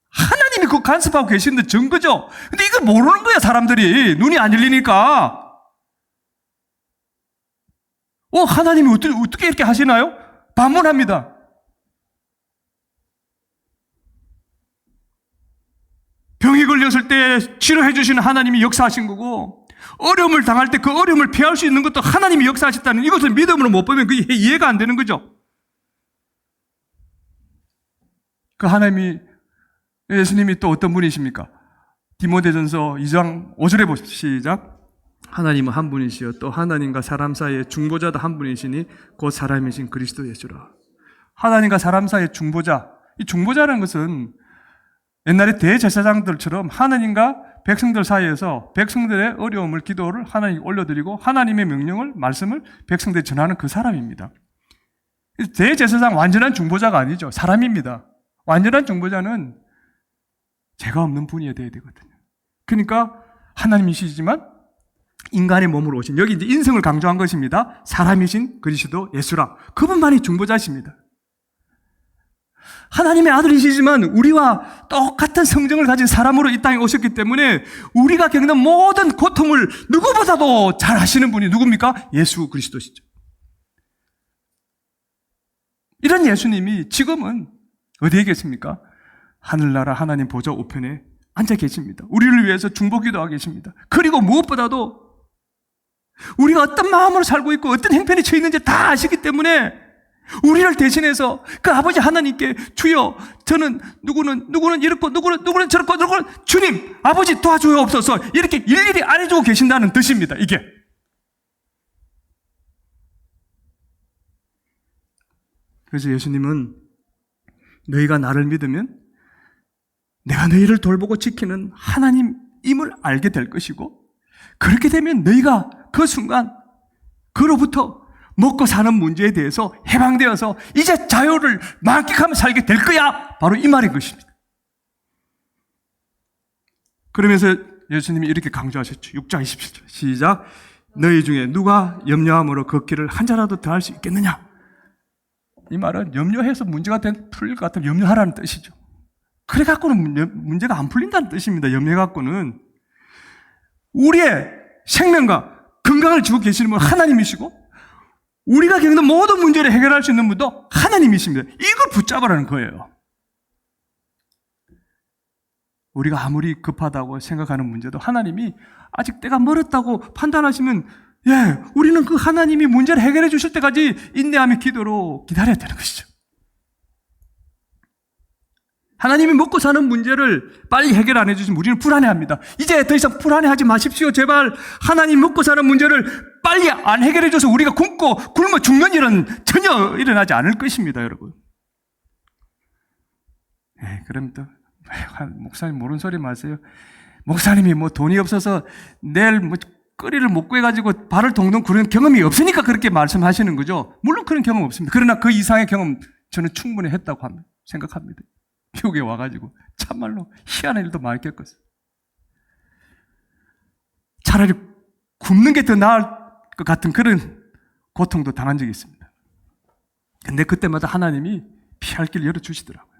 하나님이 그거 간섭하고 계시는데 증거죠. 근데 이걸 모르는 거야, 사람들이. 눈이 안 열리니까. 하나님이 어떻게 이렇게 하시나요? 반문합니다. 병이 걸렸을 때 치료해 주시는 하나님이 역사하신 거고, 어려움을 당할 때 그 어려움을 피할 수 있는 것도 하나님이 역사하셨다는 이것을 믿음으로 못 보면 그게 이해가 안 되는 거죠. 그 하나님이, 예수님이 또 어떤 분이십니까? 디모데전서 2장 5절에 보십시오. 시작. 하나님은 한 분이시여 또 하나님과 사람 사이의 중보자도 한 분이시니 곧 사람이신 그리스도 예수라. 하나님과 사람 사이의 중보자. 이 중보자라는 것은 옛날에 대제사장들처럼 하나님과 백성들 사이에서 백성들의 어려움을, 기도를 하나님께 올려드리고 하나님의 명령을, 말씀을 백성들에 전하는 그 사람입니다. 대제사장 완전한 중보자가 아니죠. 사람입니다. 완전한 중보자는 죄가 없는 분이어야 되거든요. 그러니까 하나님이시지만 인간의 몸으로 오신, 여기 이제 인성을 강조한 것입니다. 사람이신 그리스도 예수라. 그분만이 중보자십니다. 하나님의 아들이시지만 우리와 똑같은 성정을 가진 사람으로 이 땅에 오셨기 때문에 우리가 겪는 모든 고통을 누구보다도 잘 아시는 분이 누굽니까? 예수 그리스도시죠. 이런 예수님이 지금은 어디에 계십니까? 하늘나라 하나님 보좌 우편에 앉아 계십니다. 우리를 위해서 중보기도하고 계십니다. 그리고 무엇보다도 우리가 어떤 마음으로 살고 있고 어떤 형편에 처해 있는지 다 아시기 때문에 우리를 대신해서 그 아버지 하나님께 주여 저는 누구는 이렇고 누구는 저렇고 누구는 주님 아버지 도와주옵소서 이렇게 일일이 안 해주고 계신다는 뜻입니다. 이게 그래서 예수님은 너희가 나를 믿으면 내가 너희를 돌보고 지키는 하나님임을 알게 될 것이고, 그렇게 되면 너희가 그 순간 그로부터 먹고 사는 문제에 대해서 해방되어서 이제 자유를 만끽하며 살게 될 거야. 바로 이 말인 것입니다. 그러면서 예수님이 이렇게 강조하셨죠. 6장 27절 시작. 너희 중에 누가 염려함으로 걷기를 한 자라도 더 할 수 있겠느냐? 이 말은 염려해서 문제가 풀릴 것 같으면 염려하라는 뜻이죠. 그래 갖고는 문제가 안 풀린다는 뜻입니다. 염려 갖고는. 우리의 생명과 건강을 주고 계시는 분은 하나님이시고, 우리가 겪는 모든 문제를 해결할 수 있는 분도 하나님이십니다. 이걸 붙잡으라는 거예요. 우리가 아무리 급하다고 생각하는 문제도 하나님이 아직 때가 멀었다고 판단하시면, 우리는 그 하나님이 문제를 해결해 주실 때까지 인내하며 기도로 기다려야 되는 것이죠. 하나님이 먹고 사는 문제를 빨리 해결 안 해주시면 우리는 불안해합니다. 이제 더 이상 불안해하지 마십시오. 제발 하나님 먹고 사는 문제를 빨리 안 해결해줘서 우리가 굶어 죽는 일은 전혀 일어나지 않을 것입니다, 여러분. 그럼 또 목사님 모르는 소리 마세요. 목사님이 돈이 없어서 내일 끓이를 못 구해가지고 발을 동동 구르는 경험이 없으니까 그렇게 말씀하시는 거죠. 물론 그런 경험 없습니다. 그러나 그 이상의 경험 저는 충분히 했다고 생각합니다. 미국에 와가지고 참말로 희한한 일도 많이 겪었어요. 차라리 굶는 게 더 나을 것 같은 그런 고통도 당한 적이 있습니다. 근데 그때마다 하나님이 피할 길 열어주시더라고요.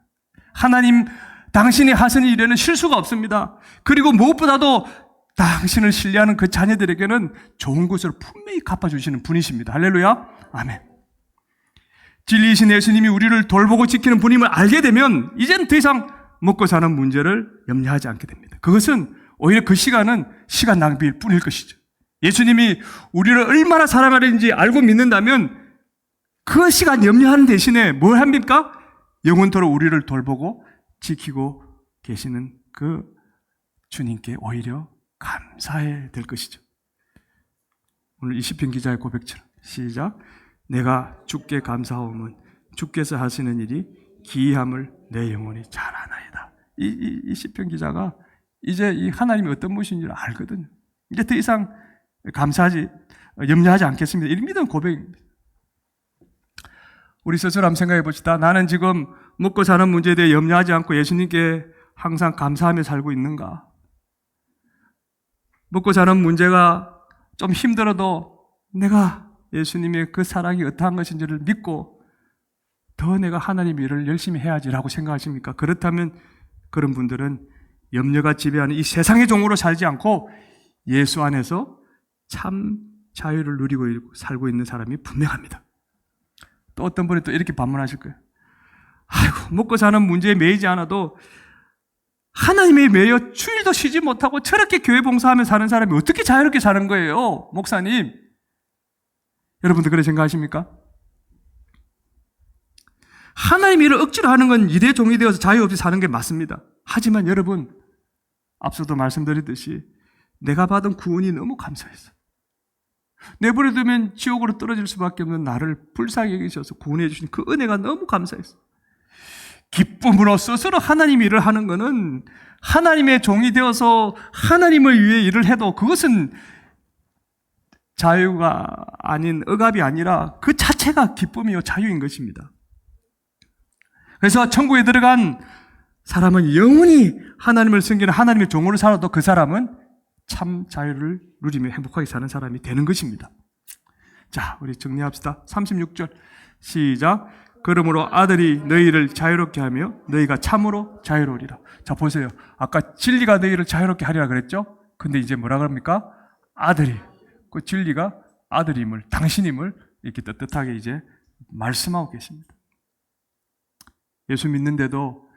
하나님, 당신이 하시는 일에는 실수가 없습니다. 그리고 무엇보다도 당신을 신뢰하는 그 자녀들에게는 좋은 것으로 분명히 갚아주시는 분이십니다. 할렐루야, 아멘. 진리이신 예수님이 우리를 돌보고 지키는 분임을 알게 되면 이제는 더 이상 먹고 사는 문제를 염려하지 않게 됩니다. 그것은 오히려 그 시간은 시간 낭비일 뿐일 것이죠. 예수님이 우리를 얼마나 사랑하는지 알고 믿는다면 그 시간 염려하는 대신에 뭘 합니까? 영원토록 우리를 돌보고 지키고 계시는 그 주님께 오히려 감사해야 될 것이죠. 오늘 이 시편 기자의 고백처럼 시작. 내가 주께 감사하오면 주께서 하시는 일이 기이함을 내 영혼이 잘 아나이다. 이 시편 기자가 이제 이 하나님이 어떤 분이신지를 알거든요. 이제 더 이상 염려하지 않겠습니다. 이런 믿음 고백입니다. 우리 스스로 한번 생각해 봅시다. 나는 지금 먹고 사는 문제에 대해 염려하지 않고 예수님께 항상 감사하며 살고 있는가? 먹고 사는 문제가 좀 힘들어도 내가 예수님의 그 사랑이 어떠한 것인지를 믿고 더 내가 하나님의 일을 열심히 해야지라고 생각하십니까? 그렇다면 그런 분들은 염려가 지배하는 이 세상의 종으로 살지 않고 예수 안에서 참 자유를 누리고 살고 있는 사람이 분명합니다. 또 어떤 분이 또 이렇게 반문하실 거예요. 아이고, 먹고 사는 문제에 매이지 않아도 하나님에 매여 주일도 쉬지 못하고 저렇게 교회 봉사하며 사는 사람이 어떻게 자유롭게 사는 거예요, 목사님? 여러분들 그렇게 생각하십니까? 하나님의 일을 억지로 하는 건 일의 종이 되어서 자유 없이 사는 게 맞습니다. 하지만 여러분, 앞서도 말씀드렸듯이 내가 받은 구원이 너무 감사했어. 내버려두면 지옥으로 떨어질 수밖에 없는 나를 불쌍히 여기셔서 구원해 주신 그 은혜가 너무 감사했어. 기쁨으로 스스로 하나님 일을 하는 것은 하나님의 종이 되어서 하나님을 위해 일을 해도 그것은 자유가 아닌 억압이 아니라 그 자체가 기쁨이요 자유인 것입니다. 그래서 천국에 들어간 사람은 영원히 하나님을 섬기는 하나님의 종으로 살아도 그 사람은 참 자유를 누리며 행복하게 사는 사람이 되는 것입니다. 자, 우리 정리합시다. 36절 시작. 그러므로 아들이 너희를 자유롭게 하며 너희가 참으로 자유로우리라. 자, 보세요. 아까 진리가 너희를 자유롭게 하리라 그랬죠? 근데 이제 뭐라 그럽니까? 아들이. 그 진리가 아들임을, 당신임을 이렇게 떳떳하게 이제 말씀하고 계십니다. 예수 믿는데도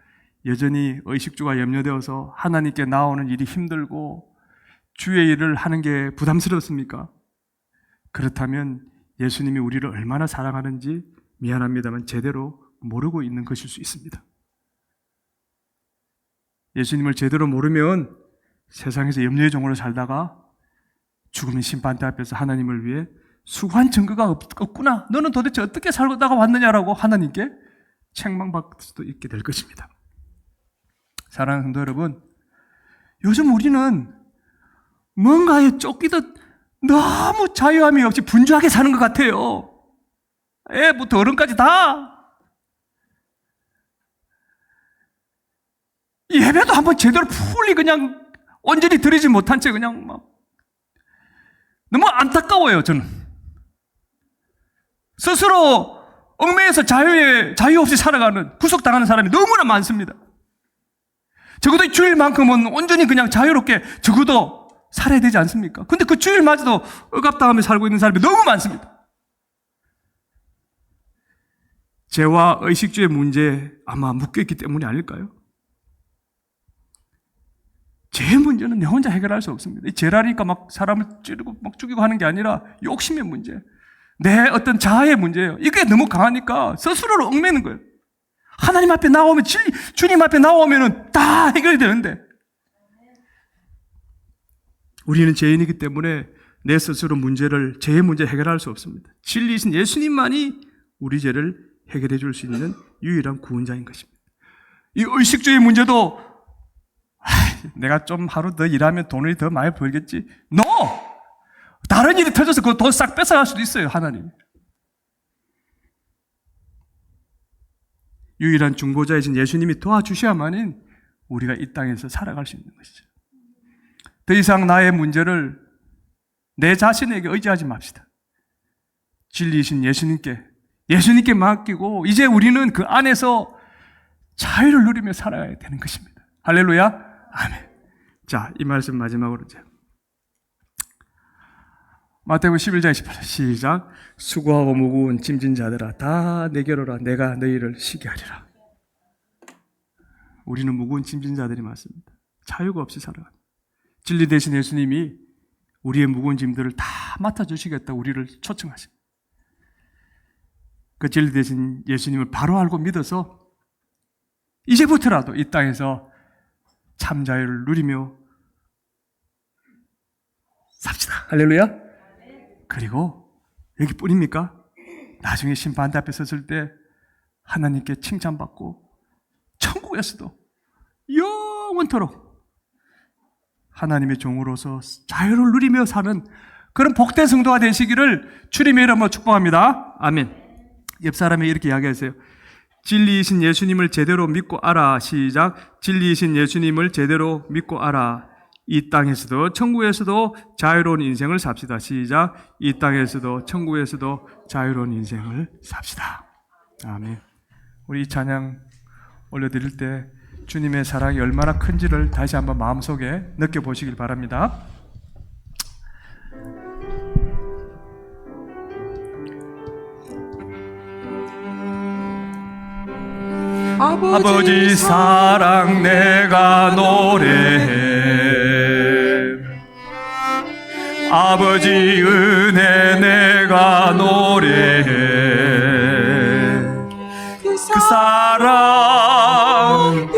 여전히 의식주가 염려되어서 하나님께 나오는 일이 힘들고 주의 일을 하는 게 부담스럽습니까? 그렇다면 예수님이 우리를 얼마나 사랑하는지 미안합니다만 제대로 모르고 있는 것일 수 있습니다. 예수님을 제대로 모르면 세상에서 염려의 종으로 살다가 죽음의 심판대 앞에서 하나님을 위해 수고한 증거가 없구나. 너는 도대체 어떻게 살다가 왔느냐라고 하나님께 책망받을 수도 있게 될 것입니다. 사랑하는 성도 여러분, 요즘 우리는 뭔가에 쫓기듯 너무 자유함이 없이 분주하게 사는 것 같아요. 애부터 어른까지 다. 예배도 한번 제대로 풀리 그냥 온전히 드리지 못한 채 그냥 막 너무 안타까워요, 저는. 스스로 얽매여서 자유 없이 살아가는, 구속당하는 사람이 너무나 많습니다. 적어도 이 주일만큼은 온전히 그냥 자유롭게 적어도 살아야 되지 않습니까? 근데 그 주일마저도 억압당하며 살고 있는 사람이 너무 많습니다. 죄와 의식주의 문제에 아마 묶여있기 때문이 아닐까요? 죄의 문제는 내 혼자 해결할 수 없습니다. 이 죄라니까 막 사람을 찌르고 막 죽이고 하는 게 아니라 욕심의 문제, 내 어떤 자아의 문제예요. 이게 너무 강하니까 스스로를 얽매는 거예요. 하나님 앞에 나오면, 주님 앞에 나오면은 다 해결이 되는데, 우리는 죄인이기 때문에 내 스스로 죄의 문제를 해결할 수 없습니다. 진리이신 예수님만이 우리 죄를 해결해 줄 수 있는 유일한 구원자인 것입니다. 이 의식주의 문제도 내가 좀 하루 더 일하면 돈을 더 많이 벌겠지. No! 다른 일이 터져서 그 돈 싹 뺏어갈 수도 있어요, 하나님. 유일한 중보자이신 예수님이 도와주셔야만은 우리가 이 땅에서 살아갈 수 있는 것이죠. 더 이상 나의 문제를 내 자신에게 의지하지 맙시다. 진리이신 예수님께 맡기고 이제 우리는 그 안에서 자유를 누리며 살아야 되는 것입니다. 할렐루야. 아멘. 자, 이 말씀 마지막으로 이제 마태복음 11장 28절 시작. 수고하고 무거운 짐진 자들아 다 내게로 오라. 내가 너희를 쉬게 하리라. 우리는 무거운 짐진 자들이 많습니다. 자유가 없이 살아갑니다. 진리 되신 예수님이 우리의 무거운 짐들을 다 맡아주시겠다고 우리를 초청하십니다. 그 진리 되신 예수님을 바로 알고 믿어서 이제부터라도 이 땅에서 참 자유를 누리며 삽시다. 할렐루야. 그리고 여기뿐입니까? 나중에 심판대 앞에 섰을 때 하나님께 칭찬받고 천국에서도 영원토록 하나님의 종으로서 자유를 누리며 사는 그런 복된 성도가 되시기를 주님의 이름으로 축복합니다. 아멘. 옆 사람에게 이렇게 이야기하세요. 진리이신 예수님을 제대로 믿고 알아. 시작. 진리이신 예수님을 제대로 믿고 알아. 이 땅에서도 천국에서도 자유로운 인생을 삽시다. 시작. 이 땅에서도 천국에서도 자유로운 인생을 삽시다. 아멘. 우리 이 찬양 올려드릴 때 주님의 사랑이 얼마나 큰지를 다시 한번 마음속에 느껴보시길 바랍니다. 아버지 사랑 내가 노래해. 아버지 은혜 내가 노래해. 그 사랑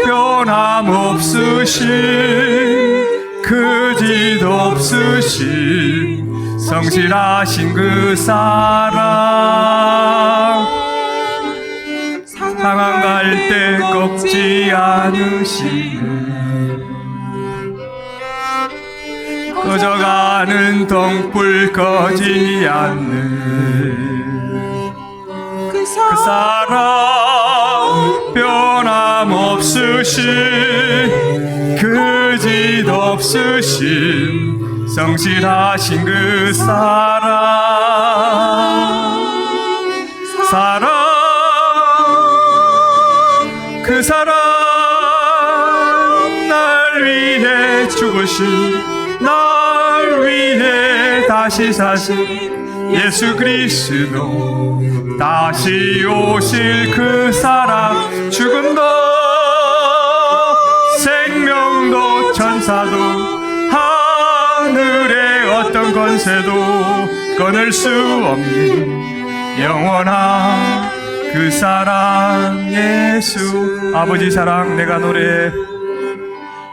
변함없으신 그짓 없으신 성실하신 그 사랑 상한 갈 때 꺾지 않으시네. 꺼져가는 등불 꺼지지 않는 그 사랑 변함없으신 그짓 없으신 성실하신 그 사랑 그 사랑 날 위해 죽으신 날 위해 다시 사신 예수 그리스도 다시 오실 그 사랑 죽음도 생명도 천사도 하늘의 어떤 권세도 끊을 수 없는 영원한 그 사랑 예수. 아버지 사랑 내가 노래해.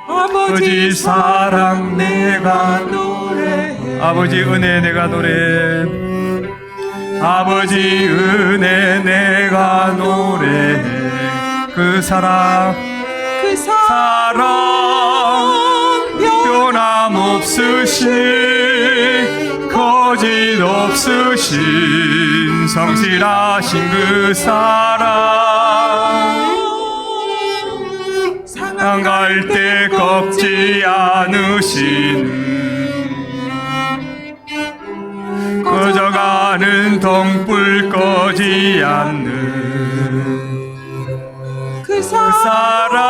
아버지 사랑 내가 노래해. 아버지 은혜 내가 노래해. 아버지 은혜 내가 노래해. 그 사랑 사랑 변함없으신 거짓 없으신 성실하신 그 사랑 상할 때 꺾지 않으신 꺼져가는 등불 꺼지 않는 그 사랑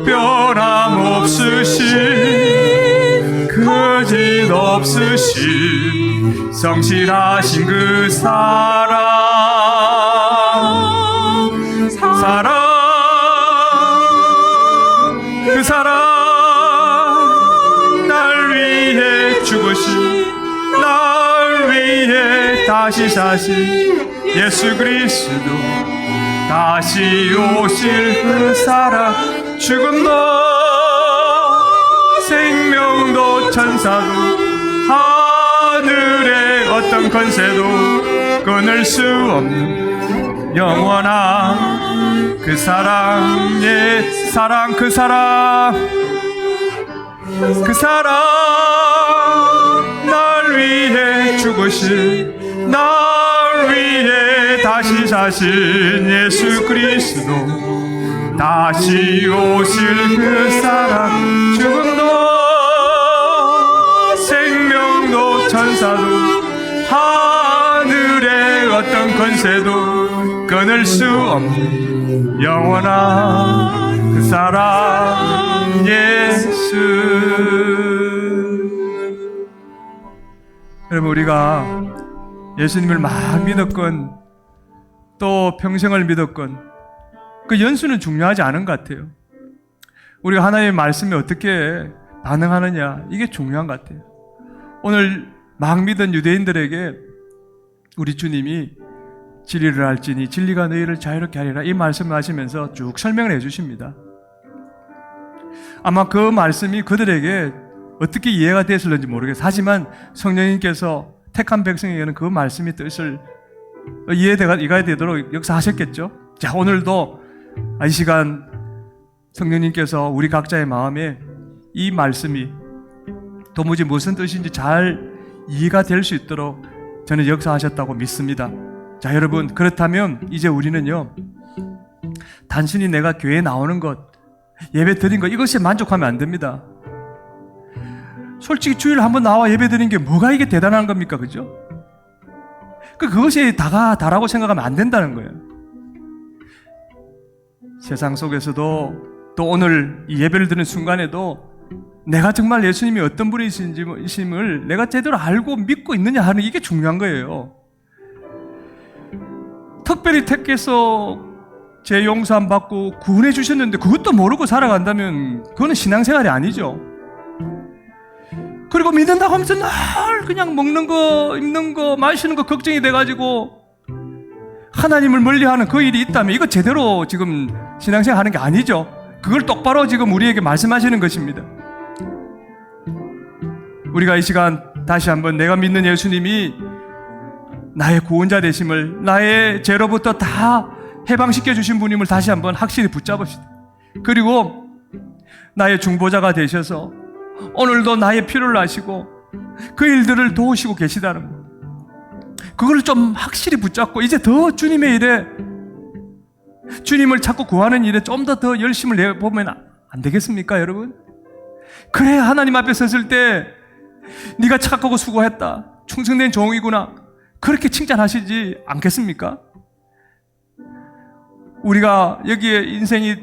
변함없으신 거짓 없으신 성실하신 그 사랑 그 사랑 날 위해 죽으신 날 위해 다시 사신 예수 그리스도 다시 오실 그 사랑 죽음도 생명도 천사도 하늘의 어떤 권세도 끊을 수 없는 영원한 그 사랑의 사랑 그 사랑 그 사랑 날 위해 죽으신 날 위해 다시 사신 예수 그리스도 다시 오실 그 사랑 죽음도 생명도 천사도 하늘의 어떤 권세도 끊을 수 없는 영원한 그 사랑 예수. 여러분 우리가 예수님을 막 믿었건 또 평생을 믿었건 그 연수는 중요하지 않은 것 같아요. 우리가 하나님의 말씀에 어떻게 반응하느냐 이게 중요한 것 같아요. 오늘 막 믿은 유대인들에게 우리 주님이 진리를 알지니 진리가 너희를 자유롭게 하리라 이 말씀을 하시면서 쭉 설명을 해주십니다. 아마 그 말씀이 그들에게 어떻게 이해가 됐을는지 모르겠어요. 하지만 성령님께서 택한 백성에게는 그 말씀이 뜻을 이해가 되도록 역사하셨겠죠. 자, 오늘도 이 시간 성령님께서 우리 각자의 마음에 이 말씀이 도무지 무슨 뜻인지 잘 이해가 될 수 있도록 저는 역사하셨다고 믿습니다. 자, 여러분 그렇다면 이제 우리는요 단순히 내가 교회에 나오는 것 예배 드린 것 이것에 만족하면 안 됩니다. 솔직히 주일 한번 나와 예배 드린 게 뭐가 이게 대단한 겁니까? 그죠? 그것이 다라고 생각하면 안 된다는 거예요. 세상 속에서도 또 오늘 이 예배를 드리는 순간에도 내가 정말 예수님이 어떤 분이심을 내가 제대로 알고 믿고 있느냐 하는 이게 중요한 거예요. 특별히 택해서 제 용서함 받고 구원해 주셨는데 그것도 모르고 살아간다면 그거는 신앙생활이 아니죠. 그리고 믿는다고 하면서 늘 그냥 먹는 거, 입는 거, 마시는 거 걱정이 돼가지고 하나님을 멀리하는 그 일이 있다면 이거 제대로 지금 신앙생활 하는 게 아니죠. 그걸 똑바로 지금 우리에게 말씀하시는 것입니다. 우리가 이 시간 다시 한번 내가 믿는 예수님이 나의 구원자 되심을 나의 죄로부터 다 해방시켜 주신 분임을 다시 한번 확실히 붙잡읍시다. 그리고 나의 중보자가 되셔서 오늘도 나의 필요를 아시고 그 일들을 도우시고 계시다는 것, 그걸 좀 확실히 붙잡고 이제 더 주님의 일에 주님을 찾고 구하는 일에 좀 더 열심을 내보면 안 되겠습니까, 여러분? 그래야 하나님 앞에 섰을 때 네가 착하고 수고했다, 충성된 종이구나, 그렇게 칭찬하시지 않겠습니까? 우리가 여기에 인생이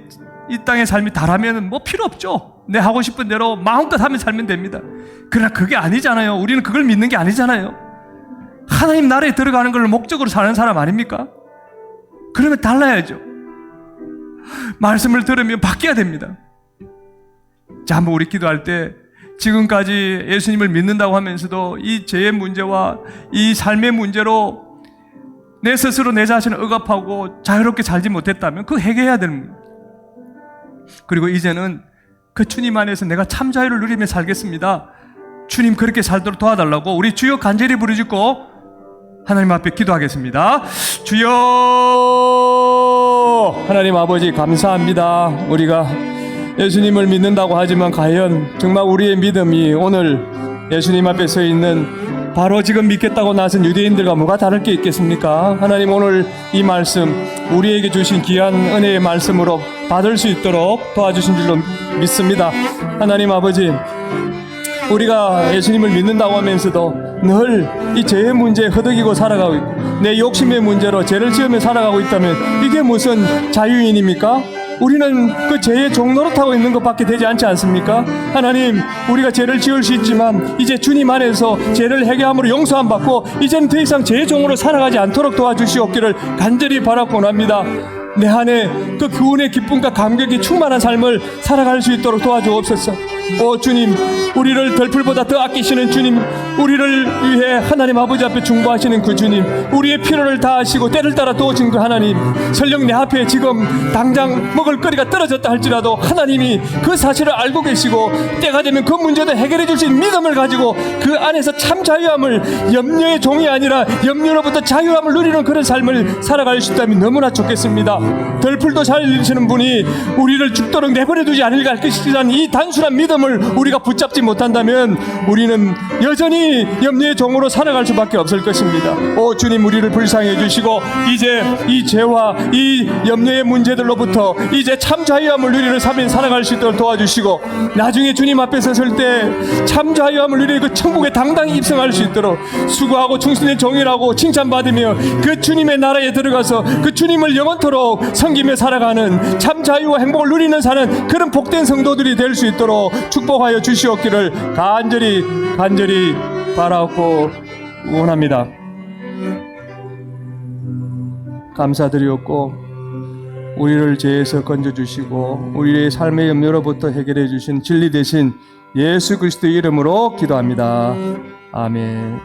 이 땅의 삶이 다라면 뭐 필요 없죠. 내 하고 싶은 대로 마음껏 하면 살면 됩니다. 그러나 그게 아니잖아요. 우리는 그걸 믿는 게 아니잖아요. 하나님 나라에 들어가는 걸 목적으로 사는 사람 아닙니까? 그러면 달라야죠. 말씀을 들으면 바뀌어야 됩니다. 자, 한번 우리 기도할 때 지금까지 예수님을 믿는다고 하면서도 이 죄의 문제와 이 삶의 문제로 내 스스로 내 자신을 억압하고 자유롭게 살지 못했다면 그거 해결해야 되는 거예요. 그리고 이제는 그 주님 안에서 내가 참 자유를 누리며 살겠습니다. 주님 그렇게 살도록 도와달라고 우리 주여 간절히 부르짖고 하나님 앞에 기도하겠습니다. 주여, 하나님 아버지 감사합니다. 우리가 예수님을 믿는다고 하지만 과연 정말 우리의 믿음이 오늘 예수님 앞에 서 있는 바로 지금 믿겠다고 나선 유대인들과 뭐가 다를 게 있겠습니까? 하나님 오늘 이 말씀 우리에게 주신 귀한 은혜의 말씀으로 받을 수 있도록 도와주신 줄로 믿습니다. 하나님 아버지, 우리가 예수님을 믿는다고 하면서도 늘 이 죄의 문제에 허덕이고 살아가고 있고 내 욕심의 문제로 죄를 지으며 살아가고 있다면 이게 무슨 자유인입니까? 우리는 그 죄의 종노릇하고 있는 것밖에 되지 않지 않습니까? 하나님, 우리가 죄를 지을 수 있지만 이제 주님 안에서 죄를 회개함으로 용서함 받고 이제는 더 이상 죄의 종으로 살아가지 않도록 도와주시옵기를 간절히 바라고 합니다. 내 안에 그 구원의 기쁨과 감격이 충만한 삶을 살아갈 수 있도록 도와주옵소서. 오 주님, 우리를 덜풀보다 더 아끼시는 주님, 우리를 위해 하나님 아버지 앞에 중보하시는 그 주님, 우리의 필요를 다하시고 때를 따라 도우신 그 하나님, 설령 내 앞에 지금 당장 먹을 거리가 떨어졌다 할지라도 하나님이 그 사실을 알고 계시고 때가 되면 그 문제도 해결해 주실 믿음을 가지고 그 안에서 참 자유함을, 염려의 종이 아니라 염려로부터 자유함을 누리는 그런 삶을 살아갈 수 있다면 너무나 좋겠습니다. 덜풀도 살리시는 분이 우리를 죽도록 내버려 두지 않을 것이라는 이 단순한 믿음을 우리가 붙잡지 못한다면 우리는 여전히 염려의 종으로 살아갈 수밖에 없을 것입니다. 오 주님, 우리를 불쌍해 주시고 이제 이 죄와 이 염려의 문제들로부터 이제 참 자유함을 누리는 삶에 살아갈 수 있도록 도와주시고 나중에 주님 앞에 섰을 때 참 자유함을 누리는 그 천국에 당당히 입성할 수 있도록 수고하고 충신의 종이라고 칭찬받으며 그 주님의 나라에 들어가서 그 주님을 영원토록 섬기며 살아가는 참 자유와 행복을 누리는 사는 그런 복된 성도들이 될 수 있도록 축복하여 주시옵기를 간절히 바라옵고 원합니다. 감사드리옵고 우리를 죄에서 건져주시고 우리의 삶의 염려로부터 해결해 주신 진리 대신 예수 그리스도의 이름으로 기도합니다. 아멘.